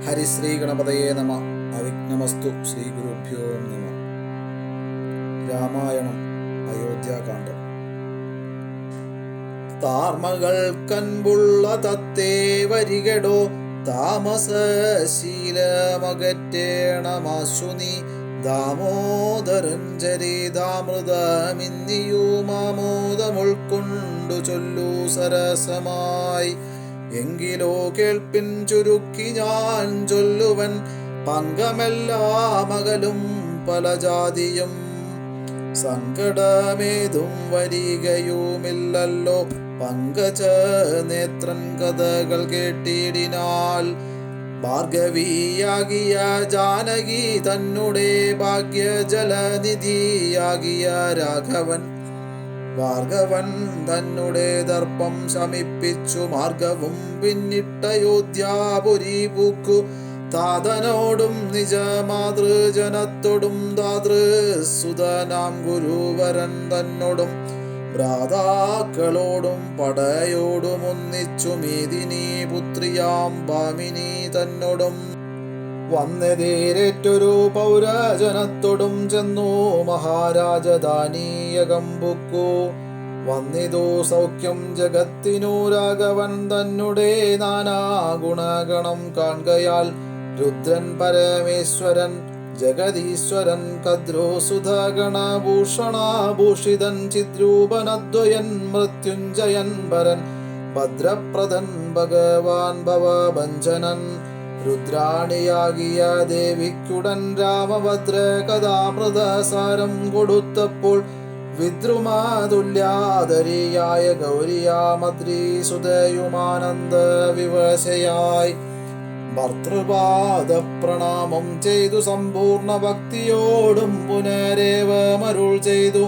ഹരിശ്രീ ഗണപതയേ നമ. അവിഘ്നമസ്തു. ശ്രീ ഗുരുഭ്യോ നമ. രാമായണം അയോധ്യാകാന്ഡം. താർമകൾ കൻപുള്ള തത്തേ വരികടോ, താമസശീലമകറ്റേണമാശു നീ. ദാമോദരൻ ചരിതാമൃതമിന്നിയുമാമോദമുൾക്കൊണ്ടു ചൊല്ലു സരസമായി. എങ്കിലോ കേൾപ്പിൻ ചുരുക്കി ഞാൻ ചൊല്ലുവൻ, പങ്കമെല്ലാം അകലും പല ജാതിയും. സങ്കടമേതും വരികയുമില്ലല്ലോ, പങ്കജ നേത്രൻ കഥകൾ കേട്ടിടിനാൽ. ഭാർഗവിയാകിയ ജാനകി തന്നെ ഭാഗ്യജലനിധിയാകിയ രാഘവൻ. ഭാർഗവൻ തന്നെ ദർപ്പം ശമിപ്പിച്ചു മാർഗവും പിന്നിട്ടയോധ്യാപുരി പൂക്കു. താതനോടും നിജ മാതൃജനത്തോടും ദാതൃസുതനാം ഗുരുവരൻ തന്നോടും ഭ്രാതാക്കളോടും പടയോടും ഒന്നിച്ചു മേദിനി പുത്രിയാം ഭാമിനി തന്നോടും വന്നെതിരേറ്റൊരു പൗരജനത്തോടും ചെന്നു മഹാരാജധാനീയകം പുക്കു. വന്നിതു സൗഖ്യം ജഗത്തിനു രാഘവൻ തന്നെ നാനാ ഗുണഗണം കാൺകയാൽ. രുദ്രൻ പരമേശ്വരൻ ജഗദീശ്വരൻ കദ്രോസുധഗണഭൂഷണഭൂഷിതൻ ചിദ്രൂപനദ്വയൻ മൃത്യുഞ്ജയൻ പരൻ ഭദ്രപ്രദൻ ഭഗവാൻ ഭവഭഞ്ജനൻ. രുദ്രാണിയാകിയ ദേവിക്കുടൻ രാമഭദ്ര കഥാമൃതസാരം കൊടുത്തപ്പോൾ വിദ്രുമതുല്യാധരിയായ ഗൗരിയാമദ്രീസുതയുമാനന്ദ വിവശയായി ഭർത്തൃപാദ പ്രണാമം ചെയ്തു സമ്പൂർണ്ണ ഭക്തിയോടും പുനരേവമരുൾ ചെയ്തു.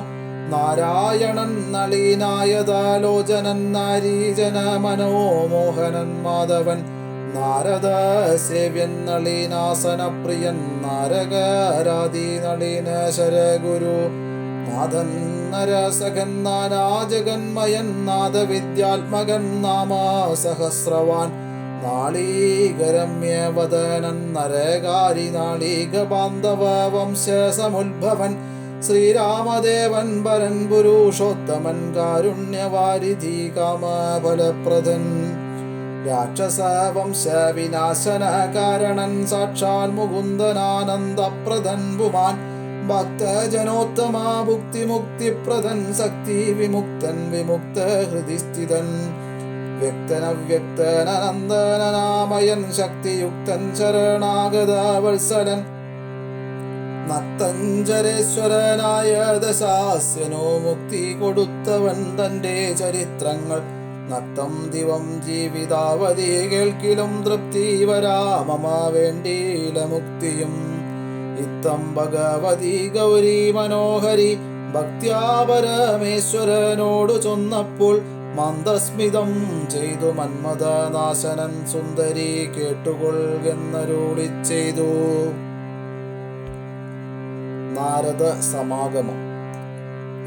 നാരായണൻ നളീനായതാലോചനൻ നാരീജന മനോമോഹനൻ മാധവൻ. നാരദ സേവ്യൻ നളീനാസനപ്രിയൻ നാരകരാതി നളീന ശരഗുരു. നാഥൻ നരസഖൻ നാനാജഗന്മയൻ നാദവിദ്യാത്മകൻ നാമ സഹസ്രവാൻ. നാളീകരമ്യവദനൻ നരകാരി നാളീക ബാന്ധവ വംശസമുദ്ഭവൻ. ശ്രീരാമദേവൻ പരൻ പുരുഷോത്തമൻ കാരുണ്യവാരിധി കാമഫലപ്രദൻ. രാക്ഷസ വംശ വിനാശന കാരണൻ സാക്ഷാൽ മുകുന്ദനാനന്ദപ്രദൻ പുമാൻ. ഭക്തജനോത്തമ ഭുക്തിമുക്തിപ്രദൻ ശക്തി വിമുക്തൻ വിമുക്ത ഹൃദിസ്ഥിതൻ. വ്യക്തനവ്യക്തനനന്ദനാമയൻ ശക്തിയുക്തൻ ശരണാഗത വത്സലൻ. നക്തഞ്ചരേശ്വരനായ ദശാസ്യനോ മുക്തി കൊടുത്തവൻ തൻ്റെ ചരിത്രങ്ങൾ. നക്തം ദിവം ജീവിതാവധി കേൾക്കിലും തൃപ്തി വരാമമ വേണ്ടിയില മുക്തിയും. ഇത്തം ഭഗവതി ഗൗരി മനോഹരി ഭക്ത്യാ പരമേശ്വരനോടു ചൊന്നപ്പോൾ മന്ദസ്മിതം ചെയ്തു മന്മഥനാശനൻ സുന്ദരി കേട്ടുകൊള്ളുന്നരുളി ചെയ്തു. നാരദ സമാഗമം.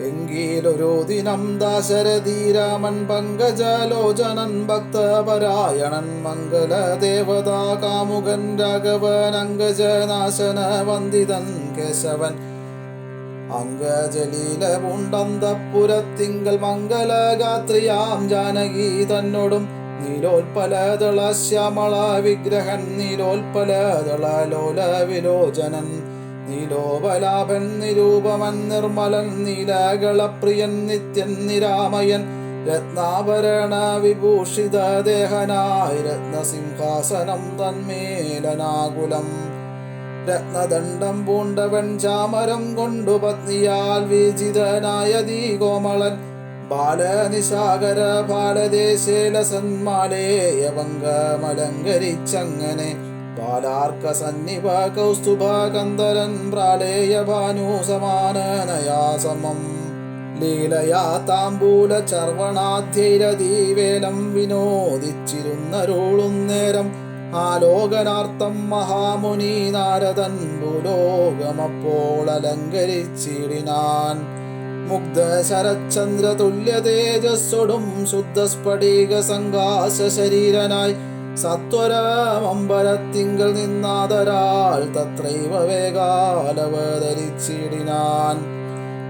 എങ്കിലൊരു ദിനം ദാശരഥി രാമൻ പങ്കജലോചനൻ ഭക്തപരായണൻ മംഗലദേവതാ കാമുകൻ രാഘവൻ അങ്കജനാശന വന്ദിതൻ കേശവൻ. അംഗജലീല പൂണ്ടന്തപുരത്തിങ്കൽ മംഗലഗാത്രിയാം ജാനകി തന്നോടും നീലോൽപലദള ശ്യാമള വിഗ്രഹൻ നീലോൽപലദള ലോല വിലോചനൻ. നീലോപലാഭൻ നിരൂപമൻ നിർമ്മലൻ നീലകളപ്രിയൻ നിത്യൻ നിരാമയൻ. രത്നാഭരണ വിഭൂഷിത ദേഹനായി രത്നസിംഹാസനം തന്മേലനാകുലം. രത്നദണ്ഡം പൂണ്ടവൻ ചാമരം കൊണ്ടു പത്നിയാൽ വിജിതനായ ദീകോമളൻ. ബാലനിശാകര ബാലദേശേലസന്മാലേയവങ്കമലങ്കരിച്ചങ്ങനെ. ബാലാർക്ക സന്നിഭ കൗസ്തുഭ കന്ദരൻ പ്രാലേയ ഭാനു സമാനനയാസമം. ലീലയാ താംബൂല ചർവണാധ്യൈരതീവേലം വിനോദിച്ചിരുന്നരുളുന്നേരം. ആലോകനാർത്ഥം മഹാമുനി നാരദൻ ഭൂലോകമപ്പോൾ അലങ്കരിച്ചിടിനാൻ. മുഗ്ധ ശരചന്ദ്ര തുല്യ തേജസ്സൊടും ശുദ്ധ സ്ഫടിക സംഘാസ ശരീരനായി സത്വരമമ്പലത്തിങ്കൽ നിന്നാദരാൽ തത്രൈവ വേഗാലവതരിച്ചിടിനാൻ.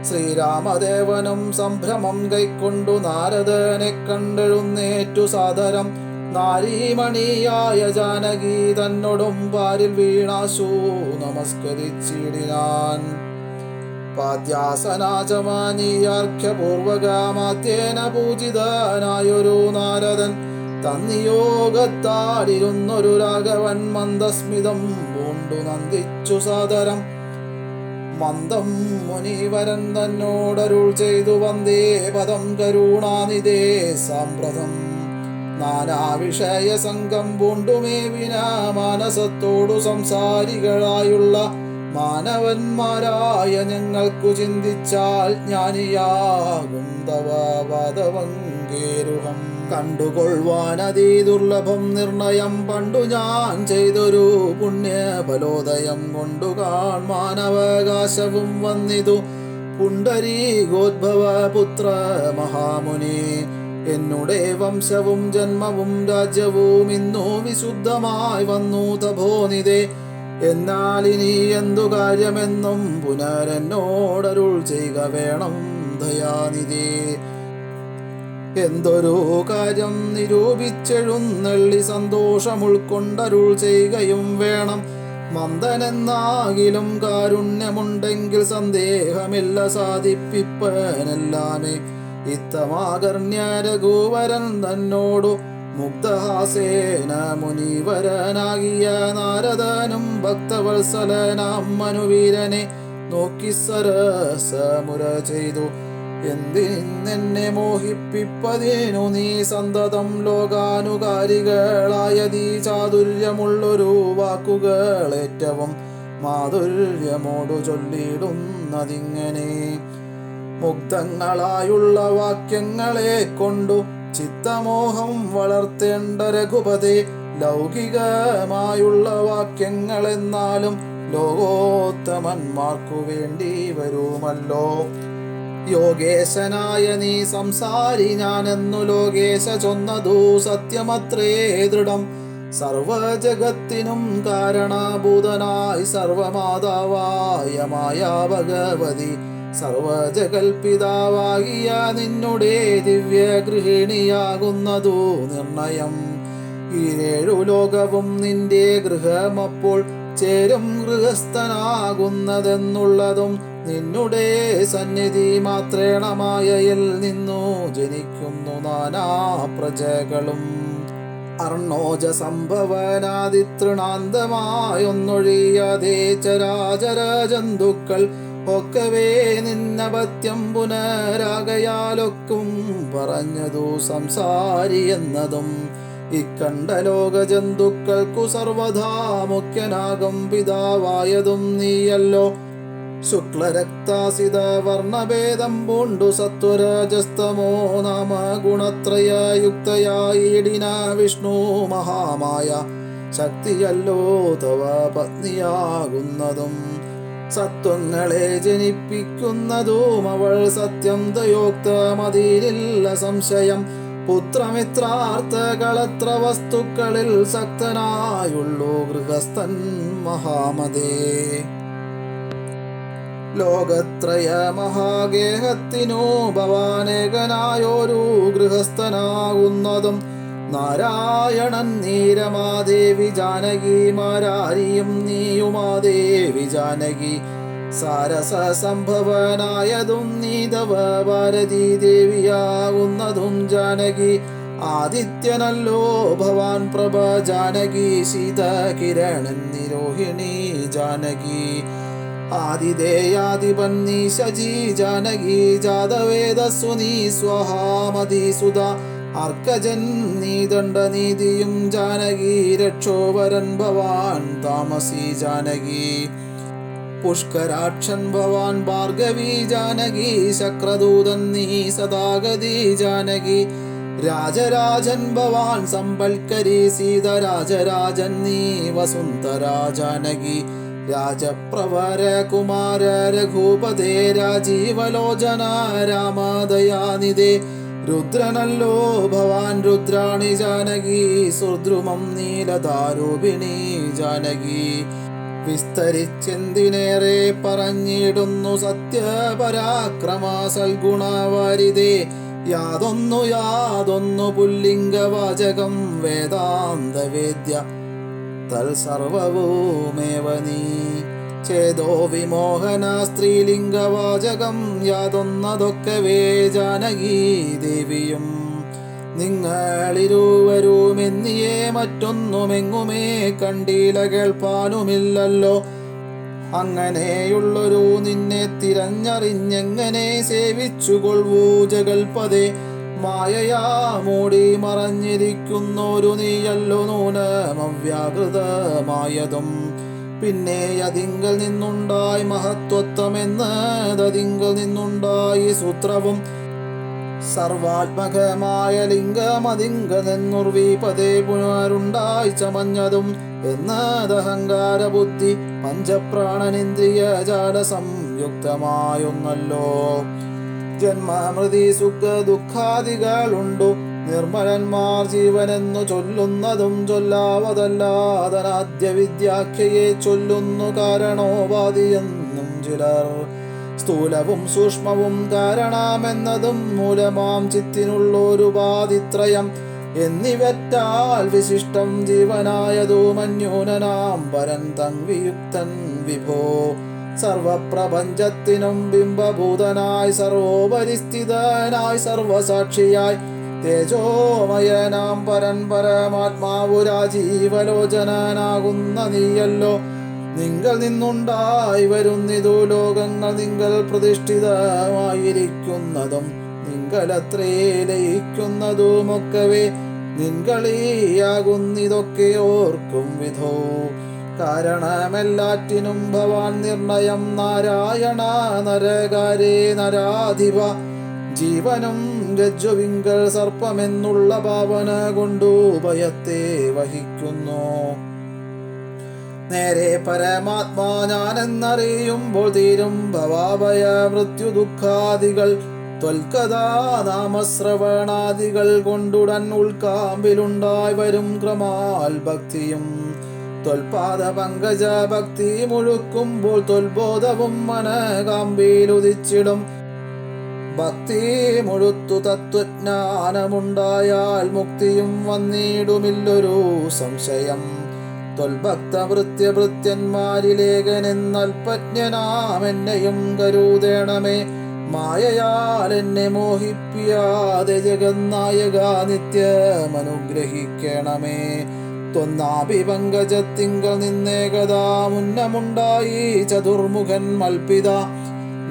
ശ്രീരാമദേവനും സംഭ്രമം കൈക്കൊണ്ടു നാരദനെ കണ്ടെഴുന്നേറ്റു സാദരം നാരീമണിയായ ജാനകി തന്നോടും പാരിൽ വീണാശു നമസ്കരിച്ചിടിനാൻ. പാദ്യാസനാചമാനീയാർഘ്യപൂർവകമാത്യേന പൂജിതനായൊരു നാരദൻ തന്നിയോഗത്താലിരുന്നൊരു രാഘവൻ മന്ദസ്മിതം പൂണ്ടു നന്ദിച്ചു സാദരം. മന്ദം മുനീവരൻ തന്നോടരുൾ ചെയ്തു വന്ദേ പദം കരുണാനിധേ സാമ്പ്രതം. നാനാവിഷയ സംഘം പൂണ്ടുമേവിന മാനസത്തോടു സംസാരികളായുള്ള മാനവന്മാരായ ഞങ്ങൾക്കു ചിന്തിച്ചാൽ ജ്ഞാനിയാകും തവ പാദവങ്കേരുഹം. കണ്ടുകൊള്ളുവാനതീ ദുർലഭം നിർണയം പണ്ടു ഞാൻ ചെയ്തൊരു പുണ്യഫലോദയം കൊണ്ടു കാൺമാനവകാശവും വന്നിതു പുണ്ടരീകോദ്ഭവ പുത്ര മഹാമുനി. എന്നുടെ വംശവും ജന്മവും രാജ്യവും ഇന്നു വിശുദ്ധമായി വന്നു തപോനിധേ. എന്നാൽ ഇനി എന്തു കാര്യമെന്നും പുനരെന്നോടരുൾ ചെയ്യുക വേണം ദയാനിധേ. എന്തൊരു കാര്യം നിരൂപിച്ചെഴുന്നള്ളി സന്തോഷം ഉൾക്കൊണ്ടരുൾ ചെയ്യുകയും വേണം. മന്ദനെന്നാകിലും കാരുണ്യമുണ്ടെങ്കിൽ സന്ദേഹമില്ല സാധിപ്പിപ്പനെല്ലാമേ. ഇത്തമാകർണ്യ രഘുവരൻ തന്നോടു മുഗ്ധഹാസേന മുനീവരനാകിയ നാരദനും ഭക്തവത്സലനാം മനുവീരനെ നോക്കി സരസമുര ചെയ്തു. എന്തിനെന്നെ മോഹിപ്പിപ്പതിനു നീ സന്തതം ലോകാനുകാരികളായതീ ചാതുര്യമുള്ളൊരു വാക്കുകൾ ഏറ്റവും മാധുര്യമോടു ചൊല്ലിടുന്നതിങ്ങനെ. മുഗ്ധങ്ങളായുള്ള വാക്യങ്ങളെ കൊണ്ടു ചിത്തമോഹം വളർത്തേണ്ട രഘുപതേ. ലൗകികമായുള്ള വാക്യങ്ങളെന്നാലും ലോകോത്തമന്മാർക്കു വേണ്ടി വരുമല്ലോ. യോഗേശനായ നീ സംസാരി ഞാനെന്നു ലോകേശ ചൊന്നതു സത്യമത്രേ ദൃഢം. സർവജഗത്തിനും കാരണഭൂതനായി സർവമാതാവായ മായാ ഭഗവതി സർവജകൽപിതാവാകിയ നിന്നുടെ ദിവ്യഗൃഹിണിയാകുന്നതു നിർണയം. ഈരേഴു ലോകവും നിന്റെ ഗൃഹമപ്പോൾ ചേരും ഗൃഹസ്ഥനാകുന്നതെന്നുള്ളതും നിന്നുടെ സന്നിധി മാത്രേണ മായയിൽ നിന്നു ജനിക്കുന്നു നാനാ പ്രജകളും. അർണോജ സംഭവനാദിതൃണാന്തമായൊന്നൊഴിയാതെ ചരാചര ജന്തുക്കൾ ഒക്കവേ നിന്നപത്യം പുനരാകയാലൊക്കും പറഞ്ഞതു സംസാരി എന്നതും. ഇക്കണ്ട ലോക ജന്തുക്കൾക്കു സർവഥാ മുഖ്യനാകും പിതാവായതും നീയല്ലോ. ശുക്ലരക്താസിത വർണ്ണഭേദം പൂണ്ടു സത്വരജസ്തമോ നാമ ഗുണത്രയയുക്തയായിടിന വിഷ്ണു മഹാമായ ശക്തിയല്ലോ തവ പത്നിയാകുന്നതും. സത്വങ്ങളെ ജനിപ്പിക്കുന്നതും അവൾ സത്യം ദയോക്തമതിലില്ല സംശയം. പുത്രമിത്രാർത്ഥകളത്ര വസ്തുക്കളിൽ സക്തനായുള്ളൂ ഗൃഹസ്ഥൻ മഹാമതേ. ലോകത്രയ മഹാഗേഹത്തിനു ഭവാനേകനായൊരു ഗൃഹസ്ഥനാകുന്നതും നാരായണൻ നീരമാദേവി ജാനകി മാരാരിയും നീയുമാദേവി ജാനകി. സാരസ സംഭവനായതും നീതവ ഭാരതീ ദേവിയാകുന്നതും ജാനകി. ആദിത്യനല്ലോ ഭവാൻ പ്രഭ ജാനകി. ശീതകിരണൻ നിരോഹിണി ജാനകി. ആദിദേയാദിപൻ നീ ശചി ജാനകി. ജാതവേദസ്സു നീ സ്വഹാമതിസുത. അർക്കജൻ നീ ദണ്ഡനീതിയും ജാനകി. രക്ഷോവരൻ ഭവാൻ താമസി ജാനകി. പുഷ്കരാക്ഷൻ ഭവാൻ ഭാർഗവി ജാനകി. ശക്രദൂതൻ നീ സദാഗതി ജാനകി. രാജരാജൻ ഭവാൻ സമ്പൽക്കരി. സീതരാജരാജൻ നീ വസുന്ധര ജാനകി. രാജപ്രവര കുമാര രഘുപതേ. രാജീവലോചന രാമദയാനിധേ. രുദ്രനല്ലോ ഭവാൻ രുദ്രാണി ജാനകി സുദ്രുമം നീലദാരൂപിണി ജാനകി. വിസ്തരിച്ചെന്തിനേറെ പറഞ്ഞിടുന്നു സത്യപരാക്രമ സൽഗുണവാരിതേ. യാതൊന്നു പുല്ലിംഗവാചകം വേദാന്തവേദ്യ തൽസർവവുമേവ നീ. ചേതോ വിമോഹന സ്ത്രീലിംഗവാചകം യാതൊന്നതൊക്കവേ ജാനകീ ദേവിയും. നിങ്ങളിരുവരുമെന്നിയേ മറ്റൊന്നുമെങ്ങുമേ കണ്ടീല കേൾപ്പാനുമില്ലല്ലോ. അങ്ങനെയുള്ളൊരു നിന്നെ തിരഞ്ഞറിഞ്ഞെങ്ങനെ സേവിച്ചുകൊള്ളൂ ജഗൽപദേ. മായയാ മൂടി മറഞ്ഞിരിക്കുന്നൊരു നീയല്ലോ നൂനമവ്യാകൃതമായതും. പിന്നെ അതിങ്കൽ നിന്നുണ്ടായി മഹത്വത്വമെന്നതിങ്കൽ നിന്നുണ്ടായി സൂത്രവും. സർവാത്മകമായ ലിംഗമതിങ്കൽ നിന്നുർവീപതേ പുനരുണ്ടായി ചമഞ്ഞതും. എന്നതഹങ്കാര ബുദ്ധി പഞ്ചപ്രാണനിന്ദ്രിയ ജാല സംയുക്തമായൊന്നല്ലോ. ജന്മമൃതി സുഖ ദുഃഖാദികളുണ്ടു നിർമ്മലന്മാർ ജീവനെന്നു ചൊല്ലുന്നതും. ചൊല്ലാവതല്ലാതനാദ്യ വിദ്യാഖ്യയെ ചൊല്ലുന്നു കാരണോപാധിയെന്നും ചിലർ. സ്ഥൂലവും സൂക്ഷ്മവും കാരണമെന്നതും മൂലമാം ചിത്തിനുള്ളൊരുപാധിത്രയം എന്നിവറ്റാൽ വിശിഷ്ടം ജീവനായതു മന്യൂനനാം പരൻ തങ്വിയുക്തൻ വിഭോ. സർവപ്രപഞ്ചത്തിനും ബിംബഭൂതനായി സർവോപരിസ്ഥിതനായി സർവസാക്ഷിയായി തേജോമയനാം പരൻ പരമാത്മാവുരാജീവലോചനാകുന്ന നീയല്ലോ. നിങ്ങൾ നിന്നുണ്ടായി വരുന്നിതു ലോകങ്ങൾ നിങ്ങൾ പ്രതിഷ്ഠിതമായിരിക്കുന്നതും. നിങ്ങളത്രേ ലയിക്കുന്നതുമൊക്കവേ നിൻകളിയാകുന്നിതൊക്കെ ഓർക്കും വിധോ. കാരണമെല്ലാറ്റിനും ഭവാൻ നിർണയം നാരായണ നരകാരേ നരാധിപ. ജീവനും രജ്ജുവിങ്കൽ സർപ്പമെന്നുള്ള ഭാവന കൊണ്ടു ഭയത്തെ വഹിക്കുന്നു. നേരെ പരമാത്മാ ഞാനെന്നറിയുമ്പോൾ തീരും ഭവാഭയ മൃത്യു ദുഃഖാദികൾ. ത്വൽക്കഥാ നാമശ്രവണാദികൾ കൊണ്ടുടൻ ഉൾക്കാമ്പിലുണ്ടായി വരും ക്രമാൽ ഭക്തിയും. ത്വൽപാദ പങ്കജ ഭക്തി മുഴുക്കുമ്പോൾ ത്വൽബോധവും മനകാമ്പിലുദിച്ചിടും. ഭക്തി മുഴുത്തു തത്വജ്ഞാനമുണ്ടായാൽ മുക്തിയും വന്നിടുമില്ലൊരു സംശയം. ത്വൽഭക്തഭൃത്യഭൃത്യന്മാരിലേകനെന്നൽപജ്ഞനാമെന്നെയും കരുതേണമേ. മായയാൽ എന്നെ മോഹിപ്പിയാതെ ജഗന്നായക നിത്യമനുഗ്രഹിക്കണമേ. ത്വന്നാഭിപങ്കജത്തിങ്കൽ നിന്നേകദാ മുന്നമുണ്ടായി ചതുർമുഖൻ മൽപിത.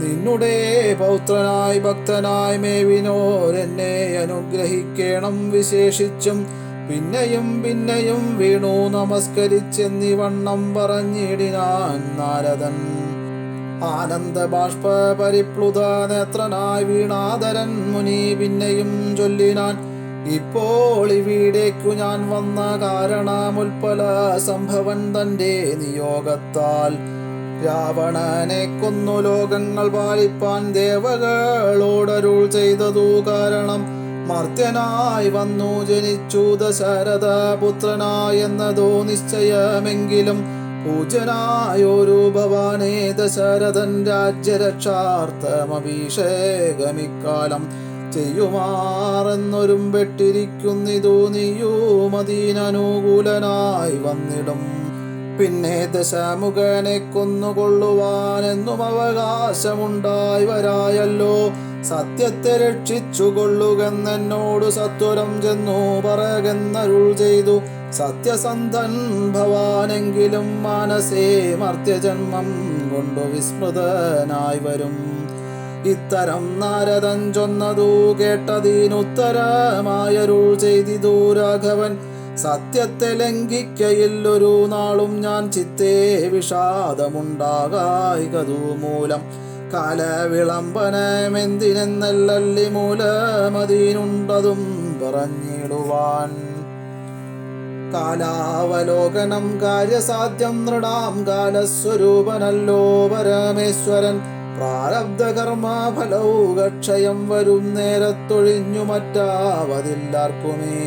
നിന്നുടെ പൗത്രനായി ഭക്തനായി മേവിനോരെന്നെ അനുഗ്രഹിക്കണം വിശേഷിച്ചും. പിന്നെയും പിന്നെയും വീണു നമസ്കരിച്ചെന്നിവണ്ണം പറഞ്ഞിടിനാൻ നാരദൻ. ആനന്ദ ബാഷ്പ പരിപ്ലുത നേത്രനായി വീണാധരൻ മുനി പിന്നെയും ചൊല്ലിനാൻ. ഇപ്പോൾ ഇവിടേക്കു ഞാൻ വന്ന കാരണമുൽപ്പല സംഭവൻ തന്റെ നിയോഗത്താൽ. രാവണനെ കൊന്നു ലോകങ്ങൾ പാലിപ്പാൻ ദേവകളോടരുൾ ചെയ്തതു കാരണം. മർത്യനായി വന്നു ജനിച്ചു ദശരഥ പുത്രനായെന്നതോ നിശ്ചയമെങ്കിലും. പൂജനായൊരു ഭവാനേ ദശരഥൻ രാജ്യരക്ഷാർത്ഥമഭിഷേകമിക്കാലം ചെയ്യുമാറെന്നൊരും പെട്ടിരിക്കുന്നിതു നീയുമതീനനുകൂലനായി വന്നിടും. പിന്നെ ദശമുഖനെ കൊന്നുകൊള്ളുവാനെന്നും അവകാശമുണ്ടായി വരായല്ലോ. സത്യത്തെ രക്ഷിച്ചുകൊള്ളുകെന്നോട് സത്വരം ചെന്നു പറകെന്നരുൾ ചെയ്തു. സത്യസന്ധൻ ഭവാനെങ്കിലും മാനസേ മർത്യജന്മം കൊണ്ടു വിസ്മൃതനായി വരും. ഇത്തരം നാരദൻ ചൊന്നതു കേട്ടതിനുത്തരമായരുൾ ചെയ്തിതു രാഘവൻ. സത്യത്തെ ലംഘിക്കയില്ലൊരു നാളും ഞാൻ ചിത്തേ വിഷാദമുണ്ടാകായികതു മൂലം. കാലവിളംബനമെന്തിനെന്നല്ലല്ലി മൂലമതിനുണ്ടതും പറഞ്ഞിടുവാൻ. കാലാവലോകനം കാര്യസാധ്യം നൃണാം കാലസ്വരൂപനല്ലോ പരമേശ്വരൻ. പ്രാരബ്ധകർമ്മ ഫലൗകക്ഷയം വരും നേരത്തൊഴിഞ്ഞു മറ്റാവതില്ലാർക്കുമേ.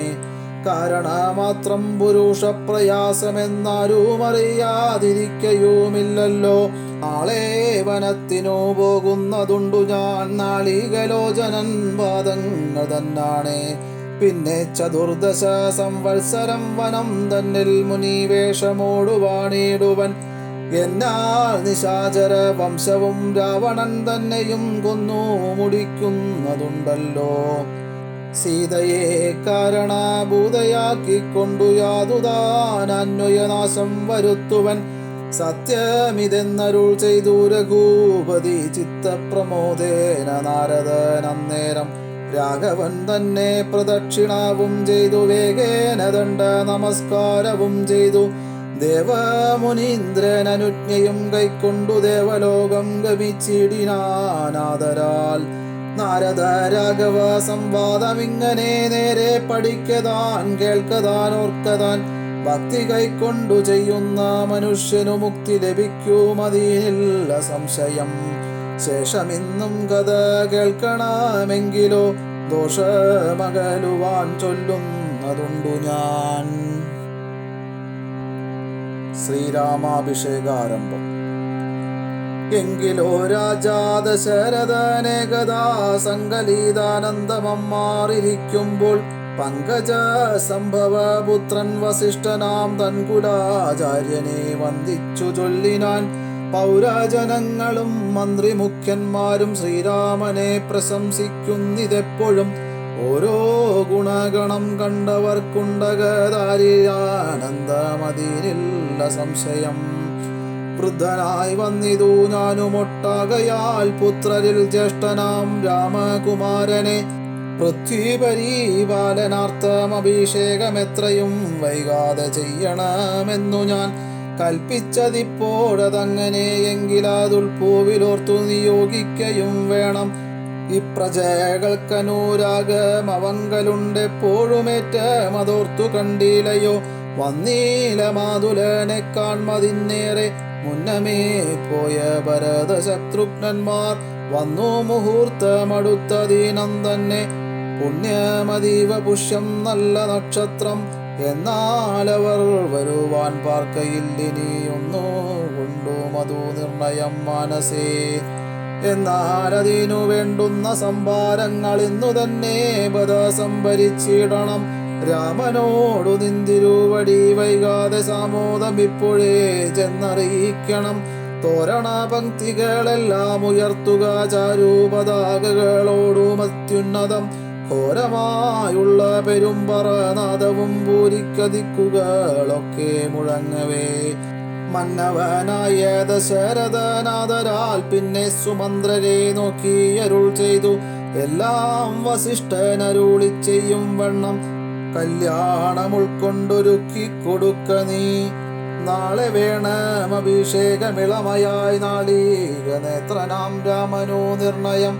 കാരണമാത്രം പുരുഷ പ്രയാസമെന്നാരും അറിയാതിരിക്കയുമില്ലല്ലോ. നാളെ വനത്തിനു പോകുന്നതുണ്ടു ഞാൻ, നാളികലോചനൻ വാദങ്ങൾ തന്നാണേ. പിന്നെ ചതുർദശ സംവത്സരം വനം തന്നിൽ മുനിവേഷമോടുവാണിടുവൻ. എന്നാൽ നിശാചര വംശവും രാവണൻ തന്നെയും കൊന്നു മുടിക്കുന്നതുണ്ടല്ലോ. സീതയെ കാരണഭൂതയാക്കിക്കൊണ്ടു യാതുതാനന്വയനാശം വരുത്തുവൻ. സത്യമിതെന്നരുൾ ചെയ്തു രഘുപതി ചിത്തപ്രമോദേന. നാരദൻ അന്നേരം രാഘവൻ തന്നെ പ്രദക്ഷിണാവും ചെയ്തു, വേഗേന ദണ്ഡ നമസ്കാരവും ചെയ്തു. ദേവമുനീന്ദ്രൻ അനുജ്ഞയും കൈക്കൊണ്ടു ദേവലോകം ഗമിച്ചിടിനാനാദരാൽ. നാരദ രാഘവ സംവാദമിങ്ങനെ നേരെ പഠിക്കതാൻ കേൾക്കതാൻ ഓർക്കതാൻ. ഭക്തി കൈക്കൊണ്ടു ചെയ്യുന്ന മനുഷ്യനു മുക്തി ലഭിക്കുമതിനില്ല സംശയം. ശേഷമിന്നും കഥ കേൾക്കണമെങ്കിലോ ദോഷമകലുവാൻ ചൊല്ലുന്നതുണ്ടു ഞാൻ. ശ്രീരാമാഭിഷേകാരംഭം. എങ്കിലോ രാജാ ദശരഥനേകദാ സങ്കലിതാനന്ദമമ്മാറിരിക്കുമ്പോൾ പങ്കജ സംഭവപുത്രൻ വസിഷ്ഠനാം തൻകുലാചാര്യനെ വന്ദിച്ചു ചൊല്ലിനാൻ. പൗരജനങ്ങളും മന്ത്രിമുഖ്യന്മാരും ശ്രീരാമനെ പ്രശംസിക്കുന്നിതെപ്പോഴും. ഓരോ ഗുണഗണം കണ്ടവർക്കുണ്ടകതാരിയാനന്ദമതിനില്ല സംശയം. വൃദ്ധനായി വന്നിതു ഞാനുമൊട്ടാകയാൽ പുത്രരിൽ ജ്യേഷ്ഠനാം രാമകുമാരനെ. പൃഥ്വിപരിപാലനാർത്ഥം അഭിഷേകമെത്രയും വൈകാതെ ചെയ്യണമെന്നു ഞാൻ കൽപ്പിച്ചതിപ്പോഴതങ്ങനെയെങ്കിലതുൾപ്പൂവിലോർത്തു നിയോഗിക്കയും വേണം. ഇപ്രജകളുക്കനുരാഗമവങ്കലുണ്ടെപ്പോഴുമേറ്റമതോർത്തു കണ്ടിലയോ. വന്നീല മാതുലനെ കാൺമതിന്നേറെ മുന്നമേ പോയ ഭരത ശത്രുഘ്നന്മാർ. വന്നു മുഹൂർത്തമടുത്ത ദീനം തന്നെ, പുണ്യമതീവ പുഷ്യം നല്ല നക്ഷത്രം. എന്നാലവർ വരുവാൻ പാർക്കയില്ലിനി ഒന്നു കൊണ്ടു മധു നിർണയം മനസ്സേ. എന്നാലതിനു വേണ്ടുന്ന സംഭാരങ്ങൾ ഇന്നു തന്നെ ബദ സംഭരിച്ചിടണം. രാമനോടു നിന്തിരുവടി വൈകാതെ സാമോദം ഇപ്പോഴേ ചെന്നറിയിക്കണം. തോരണ പങ്ക്തികളെല്ലാം ഉയർത്തുക, ചാരുപതാകകളോടും അത്യുന്നതം. ഘോരമായുള്ള പെരുമ്പറനാദവും പൂരിക്കതിക്കുകളൊക്കെ മുഴങ്ങവേ. മന്നവനായ ദശരഥനാദരാൽ പിന്നെ സുമന്ത്രരെ നോക്കി അരുൾ ചെയ്തു. എല്ലാം വസിഷ്ഠനരുളി ചെയ്യും വണ്ണം കല്യാണം ഉൾക്കൊണ്ടൊരുക്കി കൊടുക്ക നീ. നാളെ വേണം അഭിഷേകമിളമയായി നാളീക നേത്രനാം രാമനോ നിർണയം.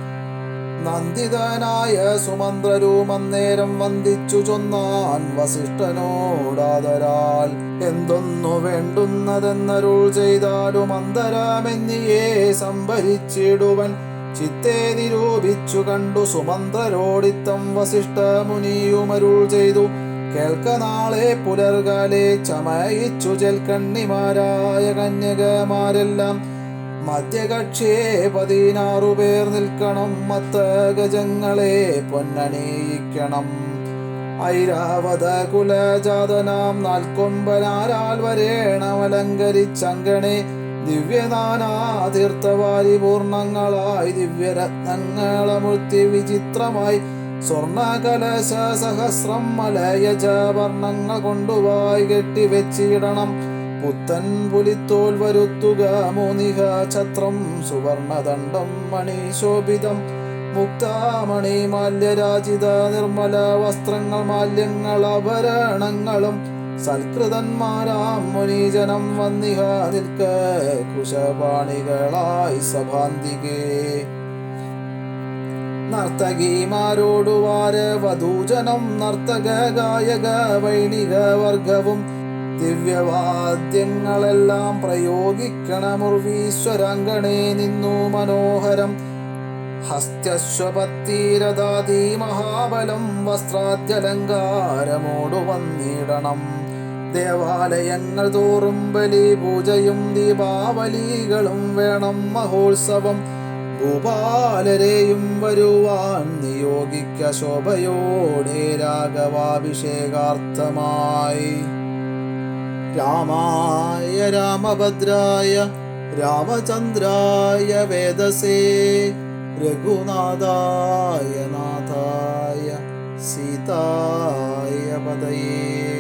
നന്ദിതനായ സുമന്ത്രരും അന്നേരം വന്ദിച്ചു ചൊന്നാൻ വസിഷ്ഠനോടാദരാൽ. എന്തൊന്നു വേണ്ടുന്നതെന്നരുൾ ചെയ്താലും അന്തരമെന്നിയേ സംഭരിച്ചിടുവൻ. ചിത്തെ നിരൂപിച്ചു കണ്ടു സുമന്ത്രരോടിത്തം വസിഷ്ഠ മുനിയുമരുൾ ചെയ്തു. കേൾക്ക നാളെ പുലർകാലെ ചമയിച്ചു ചെൽക്കണ്ണിമാരായ കന്യകമാരെല്ലാം. മധ്യകക്ഷിയെ 16 പേർ നിൽക്കണം. മത്തഗജങ്ങളെ പൊന്നണിയിക്കണം. ഐരാവത കുലജാതനാം 4 കൊമ്പനാരാൽ വരേണമലങ്കരിച്ചങ്കണേ. ദിവ്യനാനാതീർത്ഥവാരി പൂർണ്ണങ്ങളായി ദിവ്യരത്നങ്ങളമുഴ്ത്തി വിചിത്രമായി. സ്വർണകലശ സഹസ്രം മലയജ വർണ്ണങ്ങൾ കൊണ്ടുവായി കെട്ടിവെച്ചിടണം. പുത്തൻ പുലിത്തോൽ വരുത്തുക 3 ഛത്രം സുവർണദണ്ഡം മണിശോഭിതം. മുക്താമണി മാല്യരാജിത നിർമ്മല വസ്ത്രങ്ങൾ മാല്യങ്ങൾ ആഭരണങ്ങളും. സൽകൃതന്മാരാം മുനീജനം വന്നിഹ നിൽക്ക കുശപാണികളായി സഭാന്തികേ. നർത്തകിമാരോടുവാര വധൂജനം നർത്തക ഗായക വൈണിക വർഗവും. ദിവ്യവാദ്യങ്ങളെല്ലാം പ്രയോഗിക്കണമുർവീശ്വരാങ്കണേ നിന്നു മനോഹരം. ഹസ്ത്യശ്വപത്തിരദാതി മഹാബലം വസ്ത്രാദ്യലങ്കാരമോടു വന്നിടണം. ദേവാലയങ്ങൾ തോറും ബലിപൂജയും ദീപാവലികളും വേണം മഹോത്സവം. ഭൂപാലരെയും വരുവാൻ നിയോഗിക്ക ശോഭയോടെ രാഘവാഭിഷേകാർത്ഥമായി. രാമായ രാമഭദ്രായ രാമചന്ദ്രായ വേദസേ രഘുനാഥായ നാഥായ സീതായ പതയേ